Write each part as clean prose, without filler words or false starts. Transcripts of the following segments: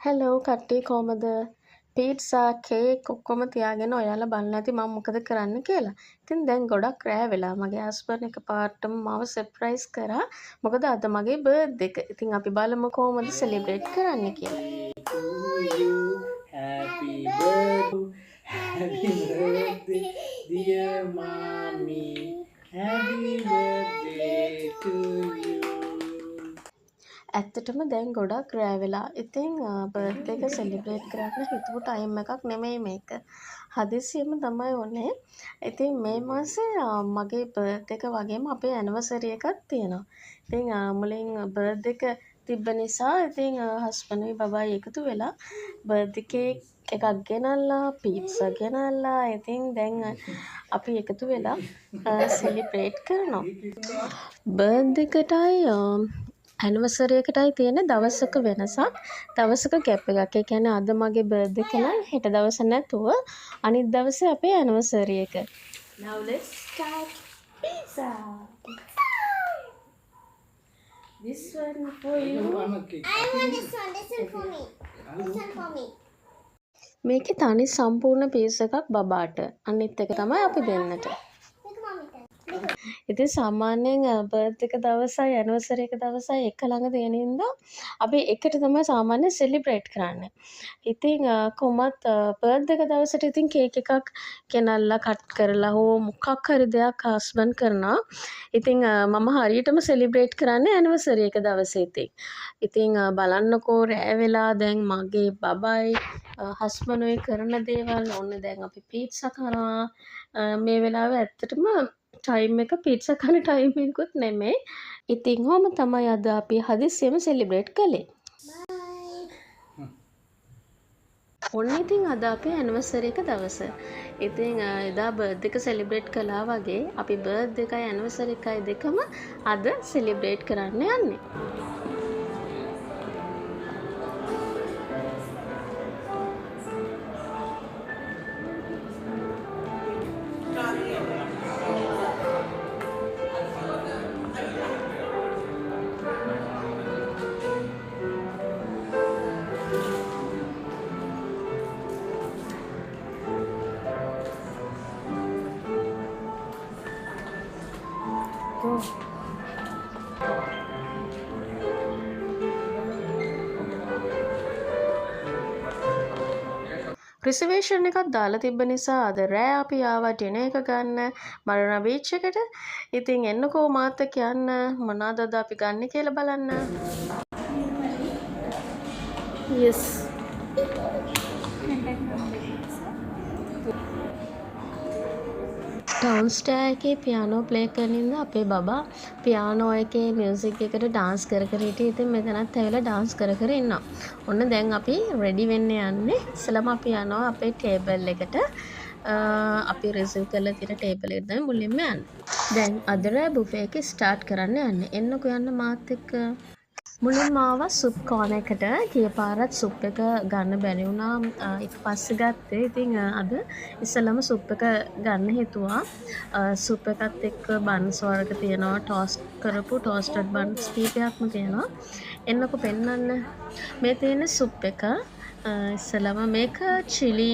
Hello කට්ටිය කොහමද? පීට්සා cake ඔක්කොම තියාගෙන ඔයාලා බලන්න ඇති මම මොකද කරන්න කියලා. ඉතින් දැන් ගොඩක් රෑ වෙලා මගේ හස්බන්ඩ් එකපාරටම මාව සර්ප්‍රයිස් කරා. මොකද අද මගේ බර්ත්ඩේ එක. ඉතින් අපි බලමු කොහොමද සෙලිබ්‍රේට් කරන්න කියලා. Happy birthday, dear mommy. Happy birthday to you. ඇත්තටම දැන් ගොඩක් රෑ වෙලා. ඉතින් බර්ත්ඩේ එක සෙලිබ්‍රේට් කරන්න හිතුව ටයිම් එකක් නෙමෙයි මේක. හදිසියෙම තමයි වුනේ. ඉතින් මේ මාසේ මගේ බර්ත්ඩේ එක වගේම අපේ ඇනිවර්සරි එකක් තියෙනවා. ඉතින් මුලින් බර්ත්ඩේ එක තිබ්බ නිසා ඉතින් හස්බන්ඩ්යි බබායි එකතු වෙලා බර්ත්ඩේ කේක් එකක් ගෙනල්ලා පීට්සා ගෙනල්ලා ඉතින් දැන් අපි එකතු වෙලා සෙලිබ්‍රේට් කරනවා. බර්ත්ඩේ එකටයි ඇනිවර්සරි එකටයි තියෙන දවසක වෙනසක්. දවසක ගැප් එකක්. ඒ කියන්නේ අද මගේ බර්ත්ඩේ එක නම් හෙට දවස නැතුව අනිත් දවසේ අපේ ඇනිවර්සරි එක. Now let's start pizza. This one for you. I want this one. This one for me. This one for me. මේකේ තනි සම්පූර්ණ පීස් එකක් බබාට. අනිත් එක තමයි අපි දෙන්නට. ඉතින් සාමාන්‍යයෙන් බර්ත්ඩේ එක දවසයි ඇනිවර්සරි එක දවසයි එක ළඟ තියෙන හින්දා අපි එකට තමයි සාමාන්‍යයෙන් සෙලිබ්‍රේට් කරන්නේ. ඉතින් කොහොමත් බර්ත්ඩේ එක දවසට ඉතින් කේක් එකක් ගෙනල්ලා කට් කරලා හෝ මොකක් හරි දෙයක් හස්බන්ඩ් කරනවා. ඉතින් මම හරියටම සෙලිබ්‍රේට් කරන්නේ ඇනිවර්සරි එක දවසේ ඉතින් බලන්නකෝ රෑ වෙලා දැන් මගේ බබයි හස්බන්ඩ්යි කරන දේවල් ඕන්න දැන් අපි පීට්සා කනවා. මේ වෙලාවේ ඇත්තටම ටයිම් එක පීට්සා කන ටයිම් එකකුත් නෙමෙයි. ඉතින් ඔහොම තමයි අද අපි හදිස්සියෙම සෙලිබ්‍රේට් කළේ. ඔන්න ඉතින් අද අපේ ඇනිවර්සරි එක දවස. ඉතින් එදා බර්ත්ඩේ එක සෙලිබ්‍රේට් කළා වගේ අපි බර්ත්ඩේ එකයි ඇනිවර්සරි එකයි දෙකම අද සෙලිබ්‍රේට් කරන්න යන්නේ. රිසර්වේෂන් එකක් දාලා තිබ්බ නිසා අද රෑ අපි ආවා ඩිනර් එක ගන්න මරණ බීච් එකට. ඉතින් එන්නකෝ මාත් එක්ක යන්න මොනවාද අද අපි ගන්න කියලා බලන්න. yes ඩවුන්ස්ටෙයාර් එකේ පියානෝ ප්ලේ කරන ඉඳලා අපේ බබා පියානෝ එකේ මියුසික් එකට ඩාන්ස් කර කර හිටියේ. ඉතින් මෙතනත් ඇවිල්ලා ඩාන්ස් කර කර ඉන්නවා. ඔන්න දැන් අපි රෙඩි වෙන්න යන්නේ. ඉස්සලම අපි යනවා අපේ ටේබල් එකට. අපි රිසර්ව් කරලා තියෙන ටේබල් එකට තමයි මුලින්ම යන්නේ. දැන් අද රෑ බුෆේ එක ස්ටාර්ට් කරන්න යන්නේ. එන්නකෝ යන්න මාත් එක්ක. මුලින්ම ආවා සුප් කෝන එකට. ගිය පාරත් සුප් එක ගන්න බැරි වුණා. ඊට පස්සේ ගත්තේ. ඉතින් අද ඉස්සෙල්ලාම සුප් එක ගන්න හිතුවා. සුප් එකත් එක්ක බන්ස් වර්ග තියෙනවා. ටෝස්ට් කරපු ටෝස්ටඩ් බන්ස් කීපයක්ම තියෙනවා. එන්නකෝ පෙන්නන්න. මේ තියෙන සුප් එක ඉස්සෙල්ලාම මේක චිලි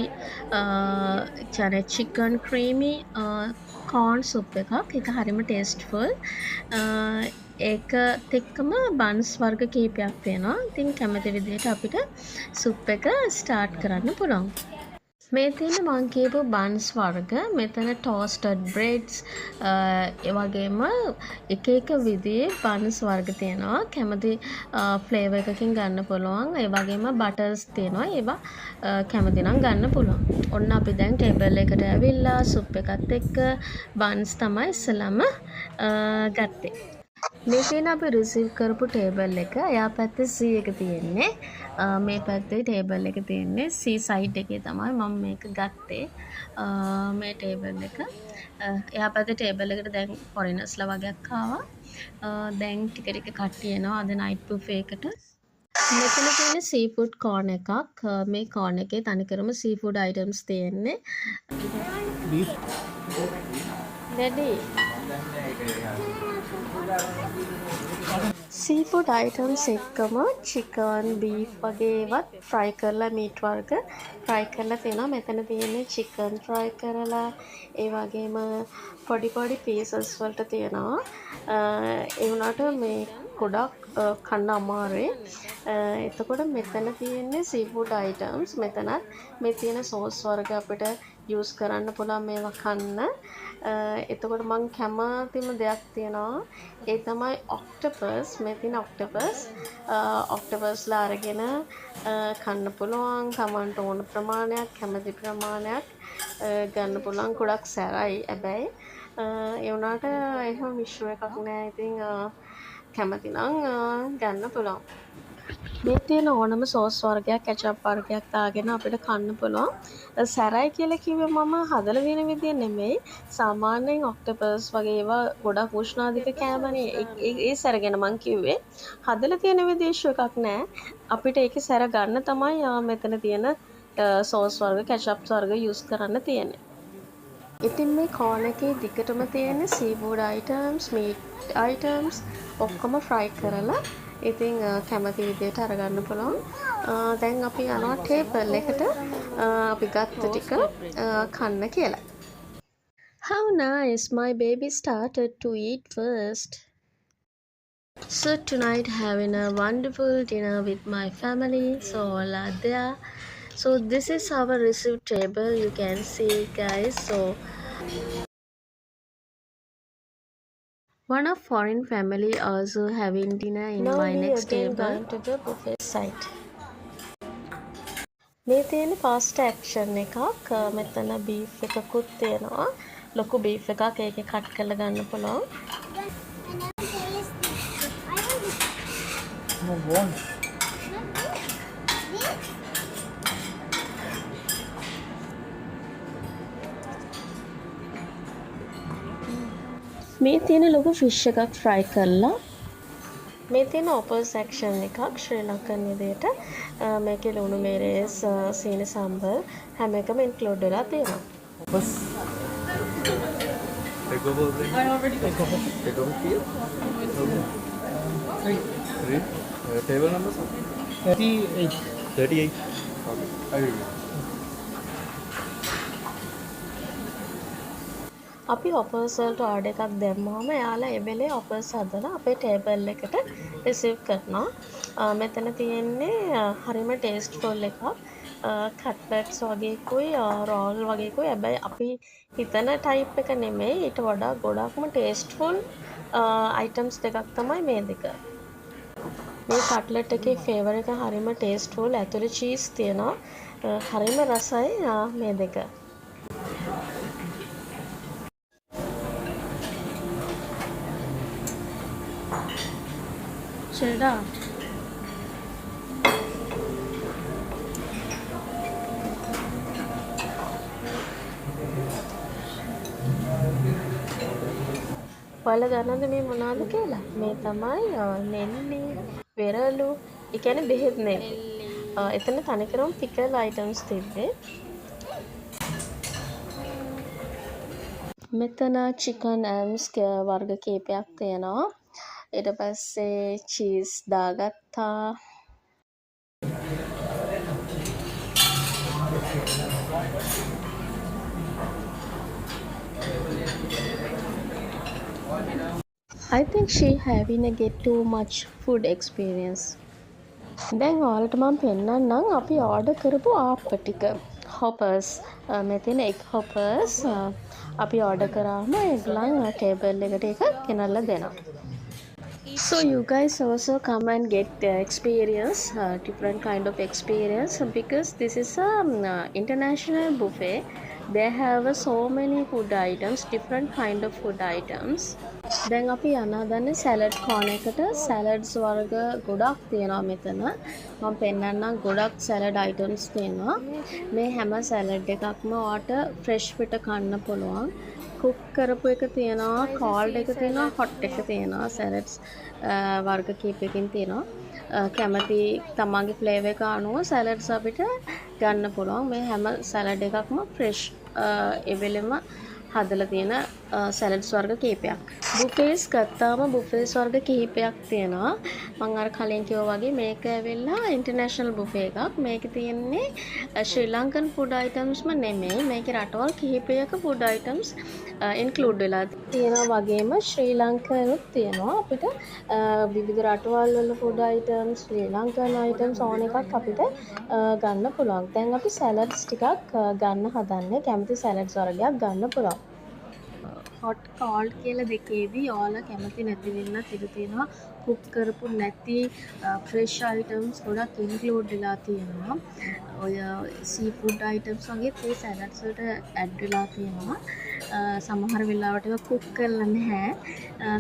චිකන් ක්‍රීමි කෝන් සුප් එකක්. ඒක හරිම ටේස්ට්ෆුල්. ඒකත් එක්කම බන්ස් වර්ග කීපයක් තියෙනවා. ඉතින් කැමති විදිහට අපිට සුප් එක ස්ටාර්ට් කරන්න පුළුවන්. මේ තියෙන මං කියපු බන්ස් වර්ග මෙතන ටෝස්ටඩ් බ්‍රෙඩ්ස් ඒ වගේම එක එක විදිහේ බන්ස් වර්ග තියෙනවා. කැමති ෆ්ලේවර් එකකින් ගන්න පුළුවන්. ඒ වගේම බටර්ස් තියෙනවා. ඒවා කැමති නම් ගන්න පුළුවන්. ඔන්න අපි දැන් ටේබල් එකට ඇවිල්ලා සුප් එකත් එක්ක බන්ස් තමයි ඉස්සලම ගත්තේ. මේ තියෙන අපි රිසීව් කරපු ටේබල් එක. එයා පැත්තේ C එක තියෙන්නේ. මේ පැත්තේ ටේබල් එක තියෙන්නේ C සයිඩ් එකේ තමයි මම මේක ගත්තේ. මේ ටේබල් එක. එයා පැත්තේ ටේබල් එකට දැන් ෆොරිනර්ස්ලා වගේක් ආවා. දැන් ටික ටික කට්ටිය එනවා අද නයිට් බුෆේ එකට. මෙතන තියෙන සීෆුඩ් කෝන් එකක්. මේ කෝන් එකේ තනිකරම සීෆුඩ් අයිටම්ස් තියෙන්නේ. Ready? සීෆුඩ් අයිටම්ස් එක්කම චිකන් බීෆ් වගේ ඒවත් ෆ්‍රයි කරලා මීට් වර්ග ෆ්‍රයි කරලා තියෙනවා. මෙතන තියෙන්නේ චිකන් ෆ්‍රයි කරලා ඒ වගේම පොඩි පොඩි පීසස් වලට තියෙනවා. ඒ වුණාට මේ ගොඩක් කන්න අමාරුයි. එතකොට මෙතන තියෙන්නේ සීෆුඩ් අයිටම්ස්. මෙතනත් මේ තියෙන සෝස් වර්ග අපිට යූස් කරන්න පුළුවන් මේවා කන්න. එතකොට මං කැමතිම දෙයක් තියෙනවා. ඒ තමයි ඔක්ටෝපස්. මේ තියෙන ඔක්ටෝපස්ලා අරගෙන කන්න පුළුවන්. තමන්ට ඕන ප්‍රමාණයක් කැමති ප්‍රමාණයක් ගන්න පුළුවන්. ගොඩක් සැරයි හැබැයි. ඒ වුණාට එහෙම මිශ්‍ර එකක් නෑ. ඉතින් කැමති නම් ගන්න පුළුවන්. මේ තියෙන ඕනම සෝස් වර්ගයක් කැචප් වර්ගයක් දාගෙන අපිට කන්න පුළුවන්. සැරයි කියලා කිව්වේ මම හදලා දෙන විදිය නෙමෙයි. සාමාන්‍යයෙන් ඔක්ටෝපස් වගේ ඒවා ගොඩක් උෂ්ණාධික කෑමනේ. ඒ සැර ගැන මං කිව්වේ. හදලා තියෙන විදිය ඉෂ්‍යු එකක් නෑ. අපිට ඒකේ සැර ගන්න තමයි මෙතන තියෙන සෝස් වර්ග කැචප් වර්ග යූස් කරන්න තියෙන්නේ. ඉතින් මේ කෝන් එකේ දිගටම තියෙන සීෆුඩ් අයිටම්ස්, මීට් අයිටම්ස් ඔක්කොම ෆ්‍රයි කරලා ඉතින් කැමති විදියට අරගන්න පුළුවන්. දැන් අපි යනවා ටේබල් එකට අපි ගත්ත ටික කන්න කියලා. How nice, my baby started to eat first. So tonight having a wonderful dinner with my family. So all are there. So this is our received table. You can see guys. So one of foreign family also having dinner in my next table. Going to the buffet site. මේ තියෙන fast action එකක්. මෙතන beef එකකුත් තියෙනවා. ලොකු beef එකක් ඒකේ cut කරලා ගන්න පුළුවන්. මේ තියෙන ලොකු ෆිෂ් එකක් ෆ්‍රයි කරලා මේ තියෙන ඔපල් සෙක්ෂන් එකක් ශ්‍රී ලංකන් විදියට මේකේ ලුණු මිරිස් සීනි සම්බල් හැම එකම ඉන්ක්ලූඩ් වෙලා තියෙනවා. Opus. Take over. I already take over here. Three. Table number 38. 38. Okay. I will. අපි ඔපර්ස් වලට ඕඩර් එකක් දැම්මම එයාලා ඒ වෙලේ ඔපර්ස් හදලා අපේ ටේබල් එකට රිසීව් කරනවා. මෙතන තියෙන්නේ හරිම ටේස්ට්ෆුල් එකක්. කට්ලට්ස් වගේකුයි රෝල් වගේකුයි. හැබැයි අපි හිතන ටයිප් එක නෙමෙයි. ඊට වඩා ගොඩක්ම ටේස්ට්ෆුල් අයිටම්ස් දෙකක් තමයි මේ දෙක. මේ කට්ලට් එකේ ෆ්ලේවර් එක හරිම ටේස්ට්ෆුල්. ඇතුලේ චීස් තියෙනවා. හරිම රසයි මේ දෙක. cheddar. ඔයාලා දන්නවද මේ මොනවද කියලා? මේ තමයි නෙල්ලි, වෙරළු, ඒ කියන්නේ බෙහෙත් නෙල්ලි. එතන තනිකරම පිකල් අයිටම්ස් තිබ්බේ. මෙතන චිකන් ඇම්ස් වර්ග කීපයක් තියෙනවා. ඊට පස්සේ cheese දාගත්තා. I think she having a get too much food experience. දැන් ඔයාලට මම පෙන්නන්නම් අපි ඕඩර් කරපු ආප්ප ටික. hoppers මේ තියෙන egg hoppers අපි ඕඩර් කරාම ඒගොල්ලන් ටේබල් එකට එක ගෙනල්ලා දෙනවා. So you guys also come and get experience different kind of experience because this is a international buffet. They have so many food items, different kind of food items. දැන් අපි යනදන්නේ salad කෝන් එකට. Salads වර්ග ගොඩක් තියෙනවා මෙතන. මම පෙන්නන්නම් ගොඩක් salad items තියෙනවා. මේ හැම සැලඩ් එකක්ම ඔයාට ෆ්‍රෙෂ් පිට කන්න පුළුවන්. කුක් කරපු එක තියෙනවා, කෝල්ඩ් එක තියෙනවා, හොට් එක තියෙනවා. සැලඩ්ස් වර්ග කීපයකින් තියෙනවා. කැමති තමන්ගේ ෆ්ලේවර් එක අනුව සැලඩ්ස් අපිට ගන්න පුළුවන්. මේ හැම සැලඩ් එකක්ම ෆ්‍රෙෂ් එවෙලෙම හදලා තියෙන සැලඩ්ස් වර්ග කීපයක්. බුෆේස් ගත්තාම බුෆේස් වර්ග කිහිපයක් තියෙනවා. මම අර කලින් කිව්වා වගේ මේක ඇවිල්ලා ඉන්ටර්නැෂනල් බුෆේ එකක්. මේකේ තියෙන්නේ ශ්‍රී ලංකන් ෆුඩ් අයිටම්ස්ම නෙමෙයි. මේකේ රටවල් කිහිපයක ෆුඩ් අයිටම්ස් ඉන්ක්ලූඩ් වෙලා තියෙනවා. වගේම ශ්‍රී ලංකාවෙත් තියෙනවා. අපිට විවිධ රටවල් වල ෆුඩ් අයිටම්ස්, ශ්‍රී ලංකන් අයිටම්ස් ඕන එකක් අපිට ගන්න පුළුවන්. දැන් අපි සැලඩ්ස් ටිකක් ගන්න හදන්නේ. කැමති සැලඩ්ස් වර්ගයක් ගන්න පුළුවන්. හොට් කෝල්ඩ් කියලා දෙකේදී ඔයාලා කැමති නැති වෙන්නත් ඉඩ තියෙනවා. කුක් කරපු නැති ෆ්‍රෙෂ් අයිටම්ස් ගොඩක් ඉන්ක්ලූඩ් වෙලා තියෙනවා. ඔය සී ෆුඩ් අයිටම්ස් වගේ මේ සැලඩ්ස් වලට ඇඩ් වෙලා තියෙනවා. සමහර වෙලාවට ඒවා කුක් කරලා නැහැ.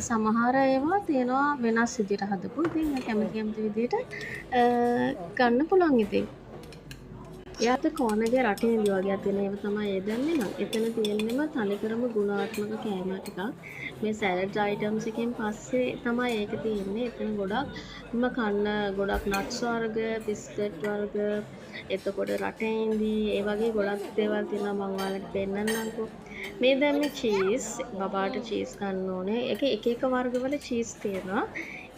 සමහර ඒවා තියෙනවා වෙනස් විදිහට හදපු. ඉතින් කැමති විදිහට ගන්න පුළුවන් ඉතින්. එයාට කෝනගේ රටින් වගේ තියෙන ඒවා තමයි ඒ දැන්නේ නම්. එතන තියෙන්නම තනිකරම ගුණාත්මක කෑම ටිකක්. මේ සැලඩ් අයිටම්ස් එකෙන් පස්සේ තමයි ඒක තියෙන්නේ. එතන ගොඩක් නට්ස් වර්ග, බිස්කට් වර්ග, එතකොට රටේන්දී ඒ වගේ ගොඩක් දේවල් තියෙනවා. මම ඔයාලට පෙන්නන්නම්කෝ. මේ දැන් මේ චීස්, බබාට චීස් ගන්න ඕනේ. එක එක වර්ගවල චීස් තියෙනවා.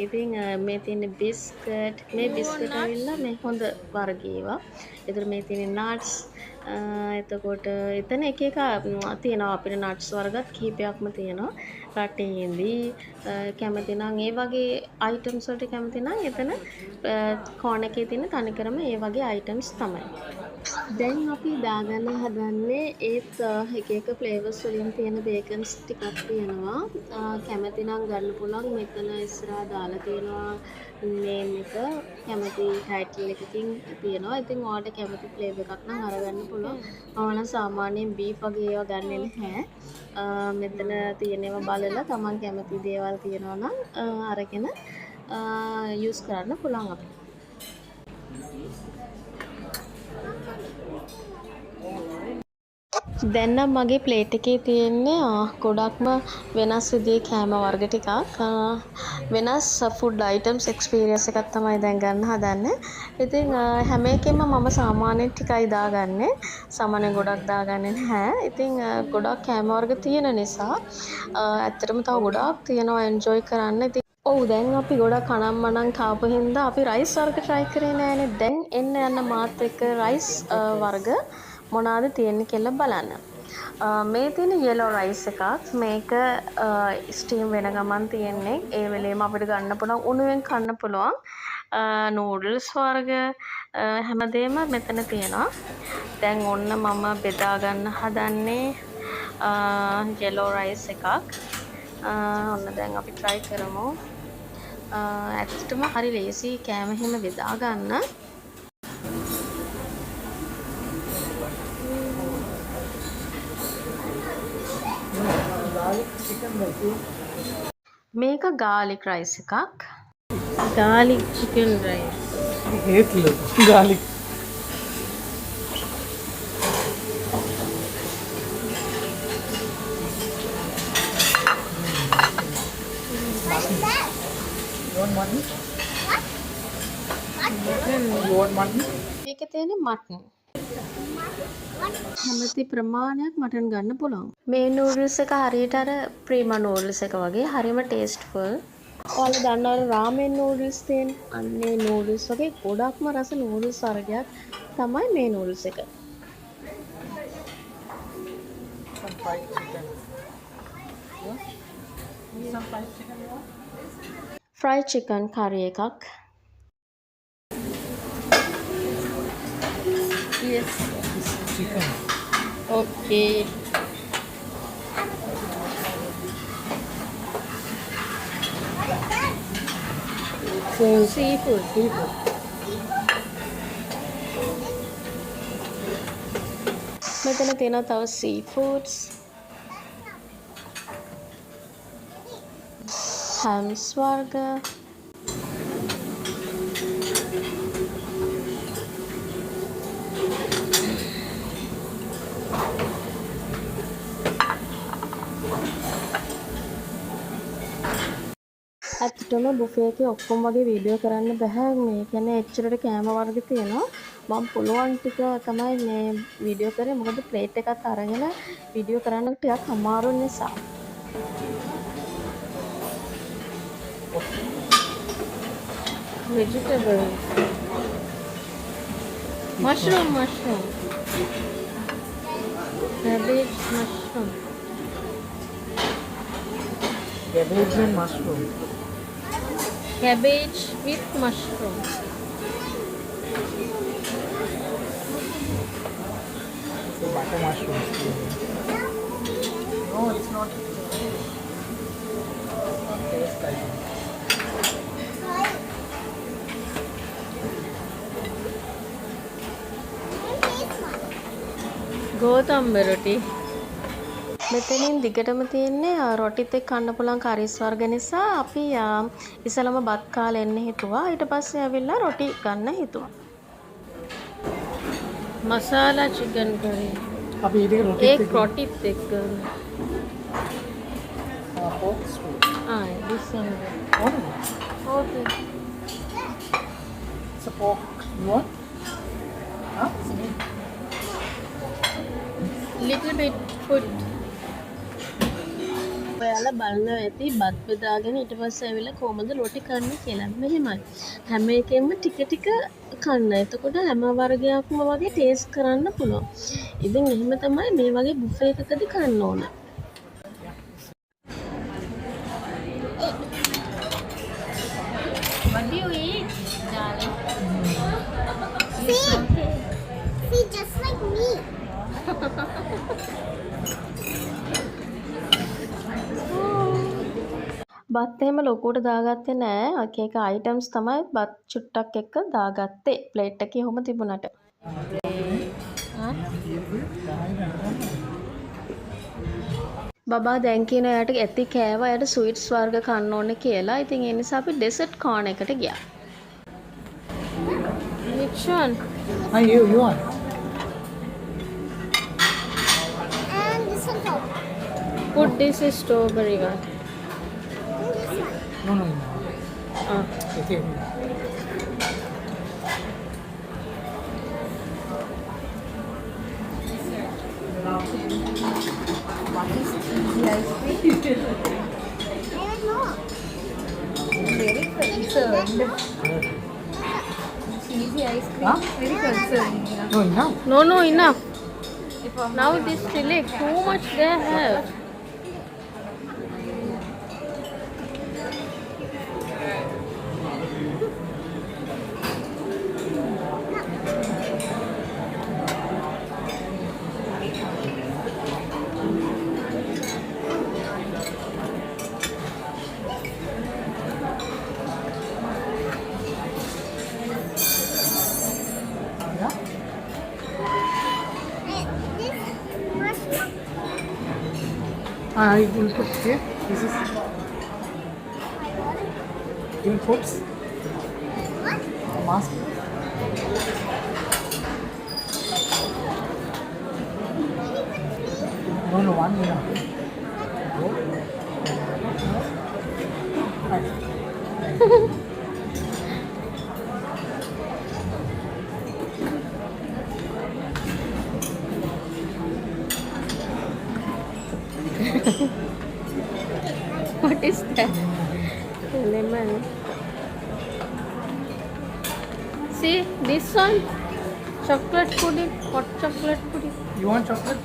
ඉතින් මේ තියෙන බිස්කට්, මේ බිස්කට් ඇවිල්ලා මේ හොඳ වර්ග ඒවා. ඒතර මේ තියෙන නට්ස්, එතකොට එතන එක තියෙනවා අපිට නට්ස් වර්ගත් කිහිපයක්ම තියෙනවා. රටේන්දී කැමති නම් ඒ වගේ අයිටම්ස් වලට කැමති නම් එතන කෝන් එකේ තියෙන තනිකරම ඒ වගේ අයිටම්ස් තමයි. දැන් අපි දාගන්න හදන්නේ ඒත් එක ෆ්ලේවර්ස් වලින් තියෙන බේකන්ස් ටිකක් තියෙනවා. කැමති නම් ගන්න පුළුවන්. මෙතන ඉස්සරහා දාලා තියෙනවා නේම් එක, කැමති ටයිටල් එකකින් තියෙනවා. ඉතින් ඔයාලට කැමති ෆ්ලේවර් එකක් නම් අරගන්න පුළුවන්. මම නම් සාමාන්‍යයෙන් බීෆ් වගේ ඒවා ගන්නෙ නැහැ. මෙතන තියෙන ඒවා බලලා තමන් කැමති දේවල් තියෙනවා නම් අරගෙන යූස් කරන්න පුළුවන් අපිට. දැන් නම් මගේ ප්ලේට් එකේ තියෙන්නේ ගොඩක්ම වෙනස් විදිහේ කෑම වර්ග ටිකක්. වෙනස් ෆුඩ් අයිටම්ස් එක්ස්පීරියන්ස් එකක් තමයි දැන් ගන්න හදන්නේ. ඉතින් හැම එකෙම මම සාමාන්‍යයෙන් ටිකයි දාගන්නේ. සාමාන්‍යයෙන් ගොඩක් දාගන්නේ නැහැ. ඉතින් ගොඩක් කෑම වර්ග තියෙන නිසා ඇත්තටම තව ගොඩක් තියෙනවා එන්ජොයි කරන්න. ඉතින් ඔව් දැන් අපි ගොඩක් අනම්මනම් කාපු හින්දා අපි රයිස් වර්ග try කරේ නෑනේ. දැන් එන්න යන මාත් එක්ක රයිස් වර්ග මොනවාද තියෙන්නේ කියලා බලන්න. මේ තියෙන yellow rice එකක්. මේක ස්ටීම් වෙන ගමන් තියෙන්නේ. ඒ වෙලේම අපිට ගන්න පුළුවන්, උණුවෙන් කන්න පුළුවන්. නූඩල්ස් වර්ග හැමදේම මෙතන තියෙනවා. දැන් ඔන්න මම බෙදා ගන්න හදන්නේ yellow rice එකක්. ඔන්න දැන් අපි try කරමු. ඇත්තටම හරි ලේසි කෑම හිම බෙදා ගන්න. මේක garlic rice එකක්. Garlic chicken rice. garlic. What's that? You want mutton? You want mutton? මේකේ තියෙන මටන්. කැමති ප්‍රමාණයක් මටන් ගන්න පුළුවන්. මේ නූඩල්ස් එක හරියට අර ප්‍රීමා නූඩල්ස් එක වගේ හරිම ටේස්ට්ෆුල්. ඔයාලා දන්නවද රාමෙන් නූඩල්ස් තියෙන? අන්නේ නූඩල්ස් වගේ ගොඩක්ම රස නූඩල්ස් වර්ගයක් තමයි මේ නූඩල්ස් එක. Some fried chicken. Yeah? Some fried chicken you want? Fry chicken curry එකක්. Yes. This chicken. Okay. So Seafood. මෙතන තියෙනවා තව සී ෆුඩ්ස්. හැම්ස් වර්ග. ඇත්තටම බුෆේ එකේ ඔක්කොම වගේ වීඩියෝ කරන්න බෑ. මේ කියන්නේ එච්චරට කෑම වර්ග තියෙනවා. මම පුළුවන් ටික තමයි මේ වීඩියෝ කරේ. මොකද ප්ලේට් එකත් අරගෙන වීඩියෝ කරන්න ටිකක් අමාරු නිසා. Vegetables. Mushroom. Cabbage, mushroom. Cabbage and mushroom. Cabbage with mushroom. So butter mushrooms. No, it's not. Taste, I think. ගෝතම්බ රොටි. මෙතනින් දිගටම තියෙන්නේ රොටිත් එක්ක කන්න පුළුවන් කරිස් වර්ග නිසා අපි ඉස්සලම බත් කාලා එන්න හිතුවා. ඊට පස්සේ ඇවිල්ලා රොටි ගන්න හිතුවා. මසාලා chicken curry. අපි ඊට රොටි ඒක රොටිත් එක්ක. pork stew. this one. Oh, Okay. it's a pork. You want? Huh? Little bit put. ඔයාලා බලනවා ඇති බත් බෙදාගෙන ඊට පස්සේ ඇවිල්ලා කොහමද රොටි කන්නේ කියලා. මෙහෙමයි. හැම එකෙම ටික ටික කන්න. එතකොට හැම වර්ගයක්ම වගේ ටේස්ට් කරන්න පුළුවන්. ඉතින් එහෙම තමයි මේ වගේ බුෆේ එකකදී කන්න ඕන. What do you eat, darling? See, just like me. බත් එහෙම ලොකුවට දාගත්තේ නෑ. එක එක අයිටම්ස් තමයි බත් චුට්ටක් එක්ක දාගත්තේ. ප්ලේට් එකේ ඔහොම තිබුණාට. බබා දැන් කියන එයාට ඇති කෑවා එයාට ස්වීට්ස් වර්ග කන්න ඕනේ කියලා. ඉතින් ඒ නිසා අපි ඩෙසර්ට් කෝන් එකට ගියා. Which one? You want? And this one top. Put this is strawberry one. And this one. No. Okay. I don't know. Very concerned. Cheesy ice cream. Huh? Very concerned. No, enough. No, enough. Now this chili, too much they have. Yeah? And this mushroom. I will put here. This is. You will put What? mask. No, one enough. Right. What is that? Lemon. See this one? Chocolate pudding, hot chocolate pudding. You want chocolate?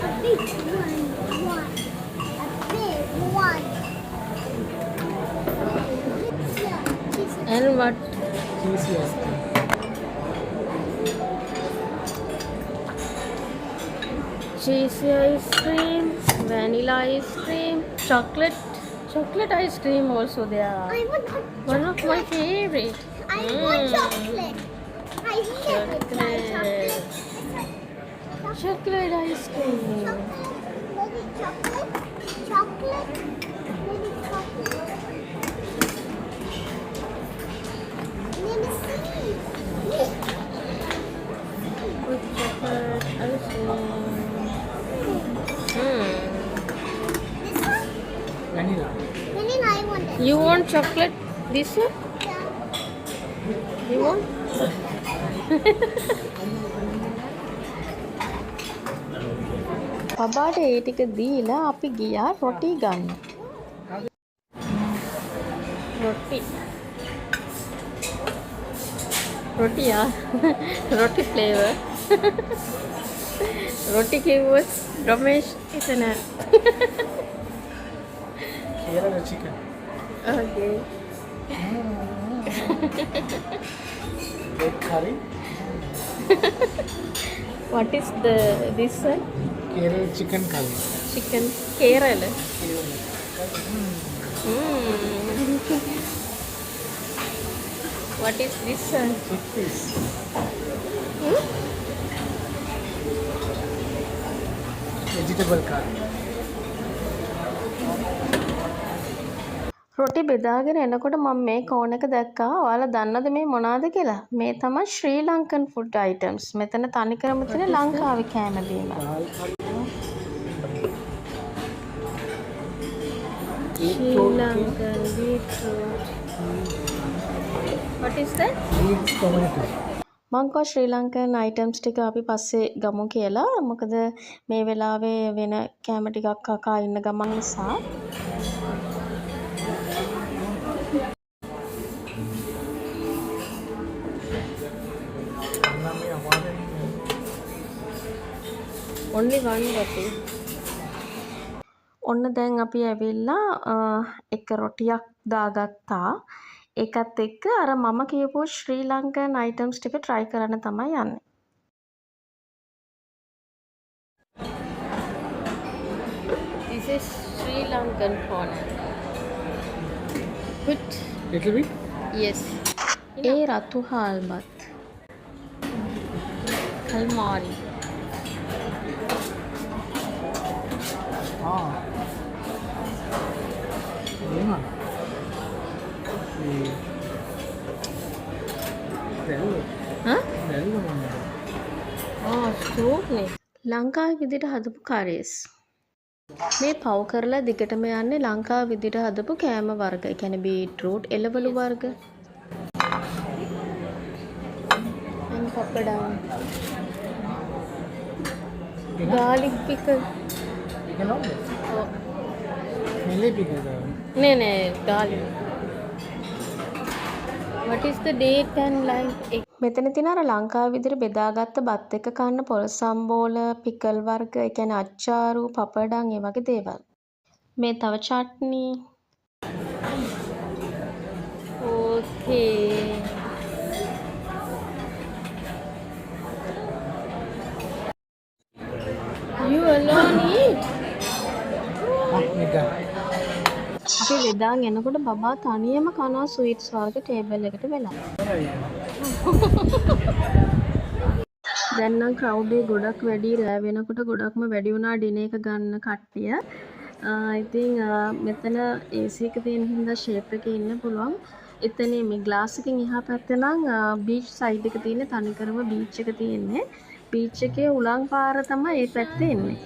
A big one. A big one. Yeah, And what? Cheesy ice cream. Cheesy ice cream, vanilla ice cream, chocolate ice cream also there. I want One of my favorite. I want chocolate. I never try chocolate. Chocolate ice cream. Maybe chocolate. Chocolate. Maybe chocolate. Maybe see. With chocolate ice cream. This one? Vanilla. Vanilla, I want it. You want chocolate? This one? Yeah. You want? බබාට ඒ ටික දීලා අපි ගියා රොටි ගන්න. රොටියා රොටි flavour. රොටි කිව්වොත් රමේෂ් එතන. Kerala chicken. Okay. Red curry. What is this one? Kerala chicken curry. Chicken Kerala. What is this one? Chickpeas. Vegetable curry. රොටි බෙදාගෙන එනකොට මම මේ කෝන් එක දැක්කා. ඔයාලා දන්නද මේ මොනවාද කියලා? මේ තමයි ශ්‍රී ලංකන් ෆුඩ් අයිටම්ස්. මෙතන තනිකරම තියෙන ලංකාවේ කෑම බීම. ශ්‍රී Lankan beetroot. What is that? Leeks tomato. මං කෝ ශ්‍රී ලංකන් අයිටම්ස් ටික අපි පස්සේ ගමු කියලා. මොකද මේ වෙලාවේ වෙන කෑම ටිකක් කකා ඉන්න ගමන් නිසා. Only one roti. ඔන්න දැන් අපි ඇවිල්ලා එක රොටියක් දාගත්තා. ඒකත් එක්ක අර මම කියපු ශ්‍රී ලංකන් අයිටම්ස් ටික try කරන්න තමයි යන්නේ. This is Sri Lankan corner. Good. Little bit. Yes. ඒ රතු හාල්මත්. කල්මාරි. Lima. Huh? ස්ටෝක්නේ. ලංකාවේ විදිහට හදපු කරේස්. මේ පව් කරලා දිගටම යන්නේ ලංකාවේ විදිහට හදපු කෑම වර්ග. ඒ කියන්නේ බීට්‍රූට්, එළවලු වර්ග. and papadam. Garlic pickle. Pickle only? Oh. Melee pickle. No, garlic. What is the date and like? මෙතන තියෙන අර ලංකාවේ විදිහට බෙදාගත්ත බත් එක කන්න පොල් සම්බෝල, පිකල් වර්ග, ඒ කියන්නේ අච්චාරු, පපඩම් ඒ වගේ දේවල්. මේ තව chutney. Okay. You alone eat? අපි වෙදාන් එනකොට බබා තනියම කනවා ස්වීට්ස් වර්ග ටේබල් එකට වෙලා. දැන් නම් ක්‍රවුඩ් එක ගොඩක් වැඩි රෑ වෙනකොට ගොඩක්ම වැඩි වුණා ඩිනර් එක ගන්න කට්ටිය. ඉතින් මෙතන AC එක තියෙන හින්දා ෂේප් එකේ ඉන්න පුළුවන්. එතන මේ ග්ලාස් එකකින් එහා පැත්තේ නම් බීච් සයිඩ් එක තියෙන තනිකරම බීච් එක තියෙන්නේ. බීච් එකේ උලන් පාර තමයි මේ පැත්තේ ඉන්නේ.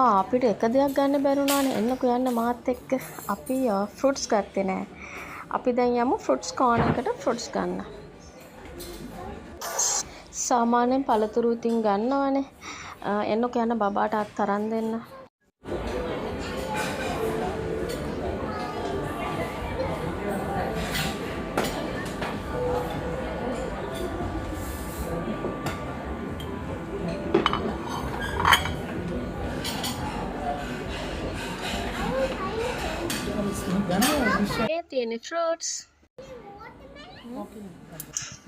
අපිට එක දෙයක් ගන්න බැරුණානේ. එන්නකෝ යන්න මාත් එක්ක. අපි ෆෘට්ස් ගත්තේ නෑ. අපි දැන් යමු ෆෘට්ස් කෝනර් එකට ෆෘට්ස් ගන්න. සාමාන්‍යයෙන් පළතුරු ඉතින් ගන්නවනේ. එන්නකෝ යන්න බබාට අත් තරන් දෙන්න. තියෙන ෆෘට්ස්.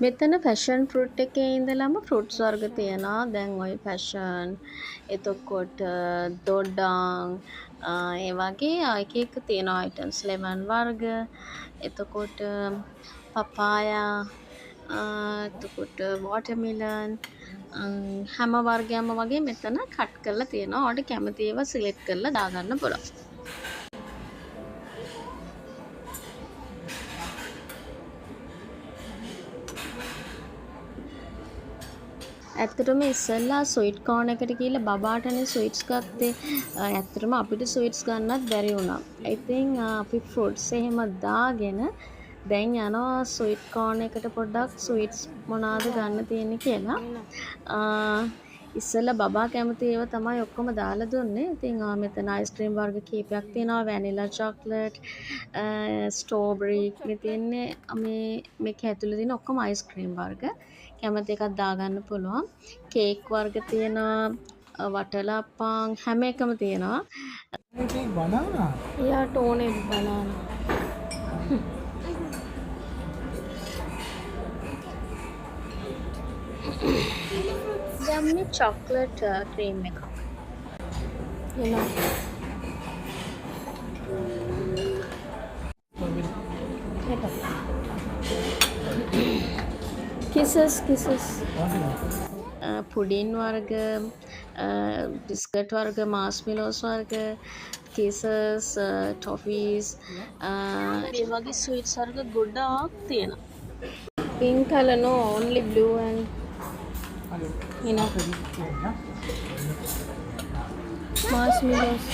මෙතන පැෂන් ෆෘට් එකේ ඉඳලම ෆෘට්ස් වර්ග තියෙනවා. දැන් ওই පැෂන්, එතකොට දොඩම්, ඒ වගේ එක එක තියෙන අයිටම්ස්, ලෙමන් වර්ග, එතකොට පපායා, එතකොට වෝටර්මෙලන්, හැම වර්ගයක්ම වගේ මෙතන කට් කරලා තියෙනවා. ඔයාලට කැමති ඒවා සිලෙක්ට් කරලා දාගන්න පුළුවන්. ඇත්තටම ඉස්සෙල්ලා ස්වීට් කෝන් එකට ගිහලා බබාටනේ ස්වීට්ස් ගත්තේ. ඇත්තටම අපිට ස්වීට්ස් ගන්නත් බැරි වුණා. ඉතින් අපි ෆෘට්ස් එහෙම දාගෙන දැන් යනවා ස්වීට් කෝන් එකට පොඩ්ඩක් ස්වීට්ස් මොනවාද ගන්න තියෙන්නේ කියලා. ඉස්සෙල්ලා බබා කැමති ඒවා තමයි ඔක්කොම දාලා දුන්නේ. ඉතින් මෙතන අයිස්ක්‍රීම් වර්ග කීපයක් තියෙනවා. වැනිලා චොක්ලට්, ස්ට්‍රෝබෙරි මේ තියෙන්නේ. මේක ඇතුලේ තියෙන ඔක්කොම අයිස්ක්‍රීම් වර්ග. කැමති එකක් දාගන්න පුළුවන්. කේක් වර්ග තියෙනවා. වටලප්පන් හැම එකම තියෙනවා. Anything banana? Yeah, toasted banana. Yummy chocolate cream එකක්. You know. Kisses. පුඩින් වර්ග, බිස්කට් වර්ග, මාස්මෙලෝස් වර්ග, kisses, toffees, මේ වගේ ස්වීට්ස් වර්ග ගොඩාක් තියෙනවා. Pink color no, only blue and you know marshmallows.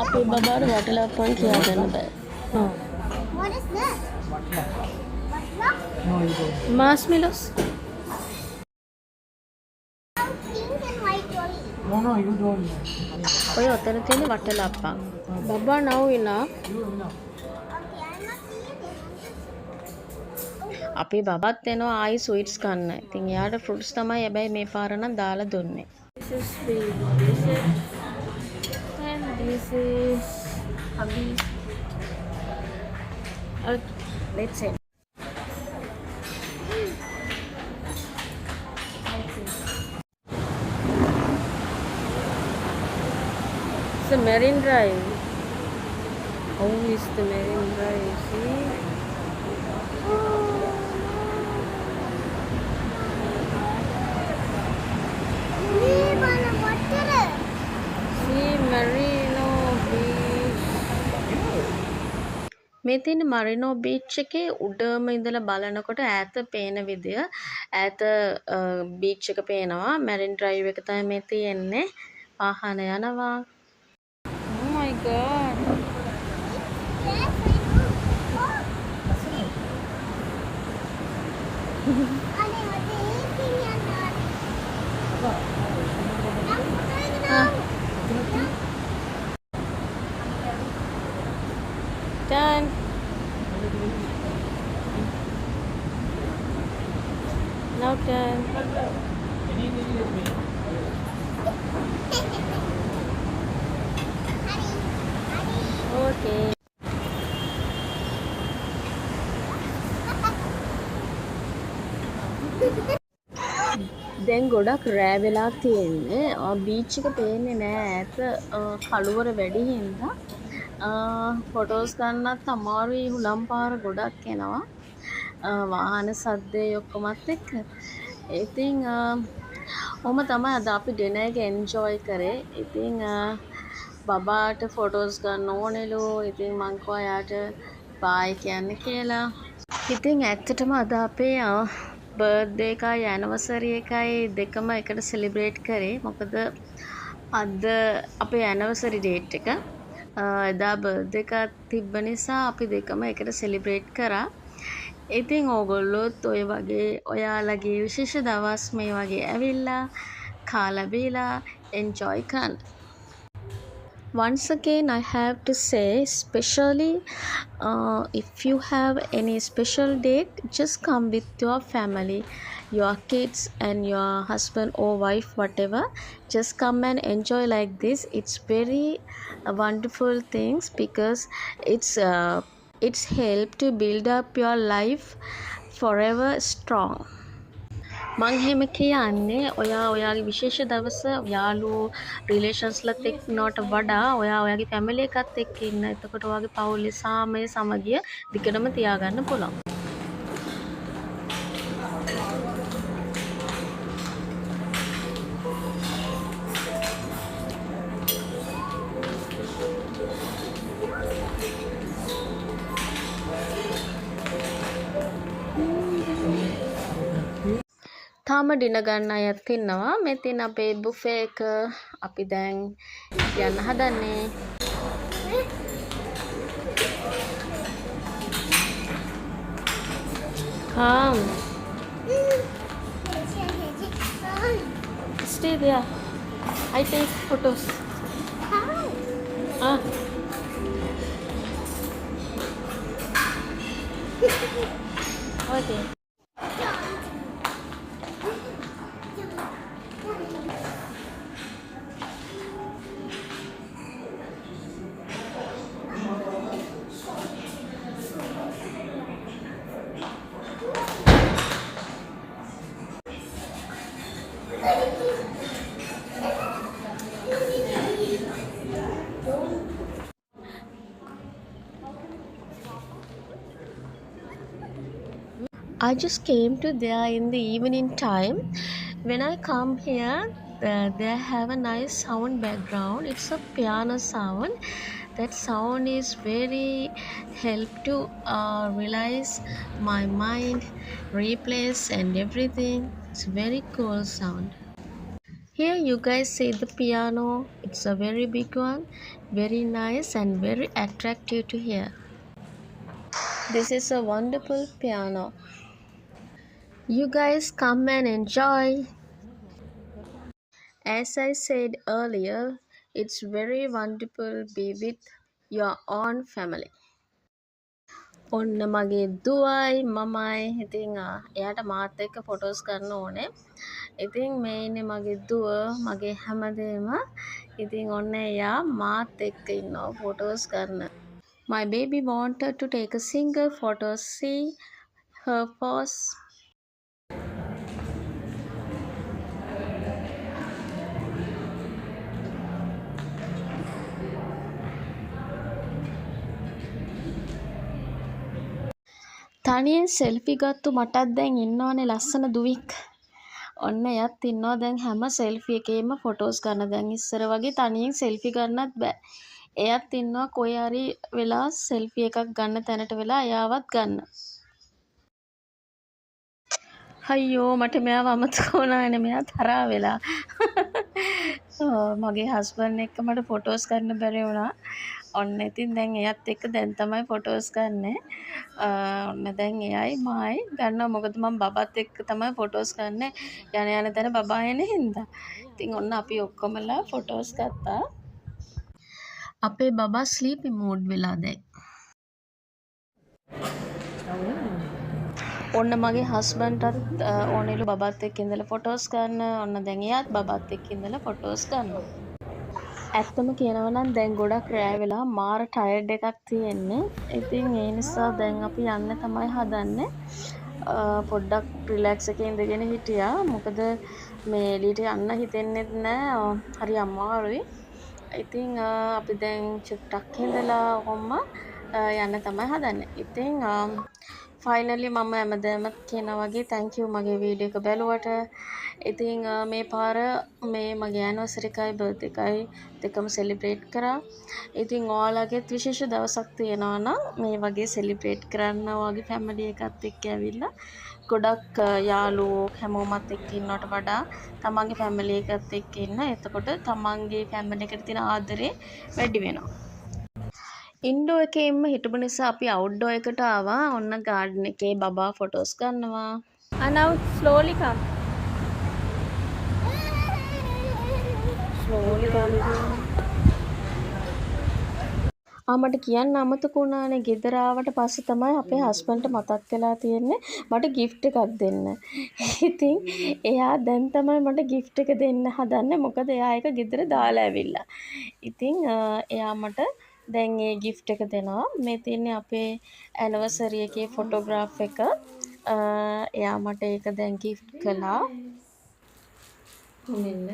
අපේ බබාට වටලප්පන් කියලා ගන්න බෑ. What is that? No, you don't. Marshmallows. Pink and white jolly. No, you don't. ඔය ඔතන තියෙන වටලප්පන්. බබා now enough. You know. Okay, I'm not seeing it. අපේ බබත් එනවා ආයි ස්වීට්ස් ගන්න. ඉතින් එයාට ෆෘට්ස් තමයි හැබැයි මේ පාර නම් දාලා දුන්නේ. This is sweet. This is and this is hubby's. Okay, let's see. It's a Marine Drive. How is the Marine Drive? See? See Marino Beach. මේ තියෙන මරිනෝ බීච් එකේ උඩම ඉඳලා බලනකොට ඈත පේන විදිය ඈත බීච් එක පේනවා. මැරින් ඩ්‍රයිව් එක තමයි මේ තියෙන්නේ. වාහන යනවා. Oh my god. Done. Now done. Okay. දැන් ගොඩක් රෑ වෙලා තියෙන්නේ. බීච් එක පේන්නේ නෑ ඈත කළුවර වැඩි හින්දා. ෆොටෝස් ගන්නත් අමාරුයි. හුලම් පාර ගොඩක් එනවා. වාහන සද්දේ ඔක්කොමත් එක්ක. ඉතින් ඔහොම තමයි අද අපි ඩිනර් එක එන්ජොයි කරේ. ඉතින් බබාට ෆොටෝස් ගන්න ඕනෙලු. ඉතින් මං කිව්වා යාට බායි කියන්න කියලා. ඉතින් ඇත්තටම අද අපේ බර්ත්ඩේ එකයි ඇනිවර්සරි එකයි දෙකම එකට සෙලිබ්‍රේට් කරේ. මොකද අද අපේ ඇනිවර්සරි ඩේට් එක. එදා බර්ත්ඩේ එකක් තිබ්බ නිසා අපි දෙකම එකට සෙලිබ්‍රේට් කරා. ඉතින් ඕගොල්ලොත් ඔය වගේ ඔයාලගේ විශේෂ දවස් මේ වගේ ඇවිල්ලා කාලා බීලා එන්ජොයි කරන්න. Once again, I have to say, especially if you have any special date, just come with your family, your kids and your husband or wife, whatever. Just come and enjoy like this. It's very wonderful things because it's help to build up your life forever strong. මං එහෙම කියන්නේ ඔයාගේ විශේෂ දවස යාළුවෝ රිලේෂන්ස්ලත් එක්කනට වඩා ඔයාගේ family එකත් එක්ක ඉන්න. එතකොට ඔයාගේ පවුලේ සාමය සමගිය දිගටම තියාගන්න පුළුවන්. තාම ඩින ගන්න අයත් ඉන්නවා. මේ තියෙන අපේ බුෆේ එක. අපි දැන් යන්න හදන්නේ. Come. Stay there. I take photos. Ah. Okay. I just came to there in the evening time. When I come here, they have a nice sound background. It's a piano sound. That sound is very help to realize my mind, replace and everything. It's very cool sound. Here you guys see the piano. It's a very big one, very nice and very attractive to hear. This is a wonderful piano. You guys come and enjoy. As I said earlier, it's very wonderful be with your own family. ඔන්න මගේ දුවයි මමයි ඉතින් එයාට මාත් එක්ක photos කරන්න ඕනේ. ඉතින් මේ ඉන්නේ මගේ දුව මගේ හැමදේම. ඉතින් ඔන්න එයා මාත් එක්ක ඉන්නවා ෆොටෝස් කරන්න. My baby wanted to take a single photo. See her pose. තනියෙන් සෙල්ෆි ගත්තු මටත් දැන් ඉන්නවනේ ලස්සන දුවික්. ඔන්න එයත් ඉන්නවා දැන් හැම සෙල්ෆි එකේම ෆොටෝස් ගන්න. දැන් ඉස්සර වගේ තනියෙන් සෙල්ෆි ගන්නත් බෑ. එයත් ඉන්නවා කොයි හරි වෙලා සෙල්ෆි එකක් ගන්න තැනට වෙලා එයාවත් ගන්න. අයියෝ මට මෙයාව අමතක වුණානේ. මෙයා තරහා වෙලා. මගේ හස්බන්ඩ් එක්ක මට ෆොටෝස් ගන්න බැරි වුණා. ඔන්න ඉතින් දැන් එයත් එක්ක දැන් තමයි ෆොටෝස් ගන්නෙ. ඔන්න දැන් එයයි මායි ගන්නවා. මොකද මම බබත් එක්ක තමයි ෆොටෝස් ගන්නෙ. යන තැන බබා එන හින්දා. ඉතින් ඔන්න අපි ඔක්කොමලා ෆොටෝස් ගත්තා. අපේ බබා ස්ලීපි මූඩ් වෙලා දැන්. ඔන්න මගේ හස්බන්ඩ්ටත් ඕනෙලු බබත් එක්ක ඉඳලා ෆොටෝස් ගන්න. ඔන්න දැන් එයාත් බබත් එක්ක ඉඳලා ෆොටෝස් ගන්නවා. ඇත්තම කියනවා නම් දැන් ගොඩක් රෑ වෙලා මාර ටයර්ඩ් එකක් තියෙන්නේ. ඉතින් ඒ නිසා දැන් අපි යන්න තමයි හදන්නේ. පොඩ්ඩක් රිලැක්ස් එකේ ඉඳගෙන හිටියා. මොකද මේ එළියට යන්න හිතෙන්නෙත් නෑ. හරි අමාරුයි. ඉතින් අපි දැන් චුට්ටක් ඉඳලා ඔහොම යන්න තමයි හදන්නේ. ඉතින් ෆයිනලි මම හැමදාම කියනා වගේ thank you මගේ වීඩියෝ එක බලුවට. ඉතින් මේ පාර මේ මගේ ඇනිවර්සරි එකයි බර්ත්ඩේ එකයි දෙකම සෙලිබ්‍රේට් කරා. ඉතින් ඔයාලගේත් විශේෂ දවසක් තියෙනවා නම් මේ වගේ සෙලිබ්‍රේට් කරන්න ඔයාගේ ෆැමිලි එකත් එක්ක ඇවිල්ලා ගොඩක් යාළුවෝ හැමෝමත් එක්ක ඉන්නවට වඩා තමන්ගේ ෆැමිලි එකත් එක්ක ඉන්න. එතකොට තමන්ගේ ෆැමිලි එකට තියෙන ආදරේ වැඩි වෙනවා. ඉන්ඩෝ එකේම හිටපු නිසා අපි අවුට්ඩෝ එකට ආවා. ඔන්න ගාඩන් එකේ බබා ෆොටෝස් ගන්නවා. And now slowly come. Slowly come. මට කියන්න අමතක වුණානේ. ගෙදර ආවට පස්සේ තමයි අපේ හස්බන්ඩ්ට මතක් වෙලා තියෙන්නේ මට gift එකක් දෙන්න. ඉතින් එයා දැන් තමයි මට gift එක දෙන්න හදන්නේ. මොකද එයා ඒක ගෙදර දාලා ඇවිල්ලා. ඉතින් එයා මට දැන් ඒ gift එක දෙනවා. මේ තියෙන්නේ අපේ anniversary එකේ photograph එක. එයා මට ඒක දැන් gift කළා. මෙන්න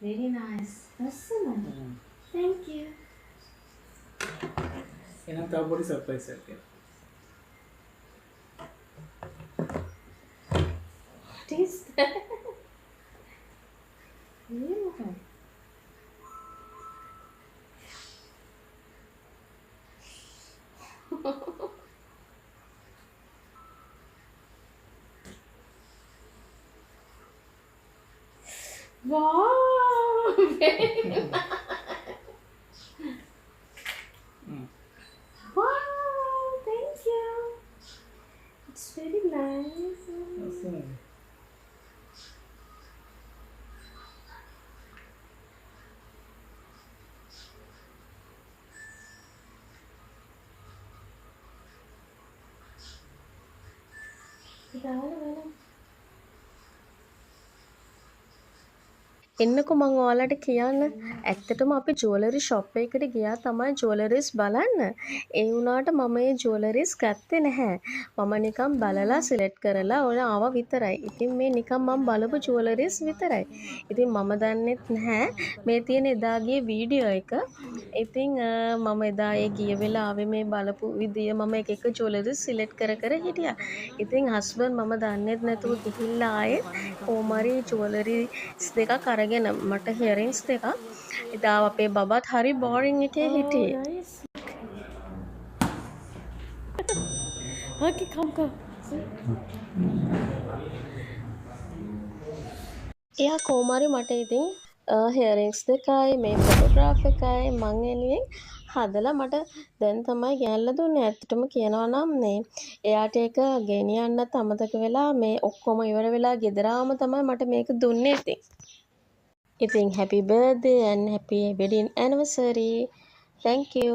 Very nice. That's so nice. එහෙනම් තව පොඩි සර්ප්‍රයිස් එකක් එනවා. What is that? Yeah. Wow! Very nice. Wow! Thank you. It's very nice. Awesome. එන්නකො මං ඔයාලට කියන්න. ඇත්තටම අපි ජුවලරි ෂොප් එකකට ගියා තමයි ජුවලරිස් බලන්න. ඒ වුණාට මම මේ ජුවලරිස් ගත්තේ නැහැ. මම නිකන් බලලා සිලෙක්ට් කරලා ඔය ආවා විතරයි. ඉතින් මේ නිකන් මම බලපු ජුවලරිස් විතරයි. ඉතින් මම දන්නෙත් නැහැ මේ තියෙන එදාගේ වීඩියෝ එක. ඉතින් මම එදා ඒ ගිය වෙලාවේ මේ බලපු විදිය මම එක එක ජුවලරිස් සිලෙක්ට් කර කර හිටියා. ඉතින් හස්බන්ඩ් මම දන්නෙත් නැතුව ගිහිල්ලා ආයේ කොහමරි ජුවලරිස් දෙකක් අරගෙන මට හියරින්ස් දෙකක් එදා අපේ බබත් හරි බෝරින් එකේ හිටියේ. Okay, come. එයා කොහමරි මට ඉතින් හියරින්ස් දෙකයි මේ ෆොටෝග්‍රාෆ් එකයි මං එළියෙන් හදලා මට දැන් තමයි ගෙනල්ලා දුන්නේ. ඇත්තටම කියනවා නම් මේ එයාට ඒක ගෙනියන්නත් අමතක වෙලා මේ ඔක්කොම ඉවර වෙලා ගෙදර ආවම තමයි මට මේක දුන්නේ ඉතින් happy birthday and happy wedding anniversary. Thank you.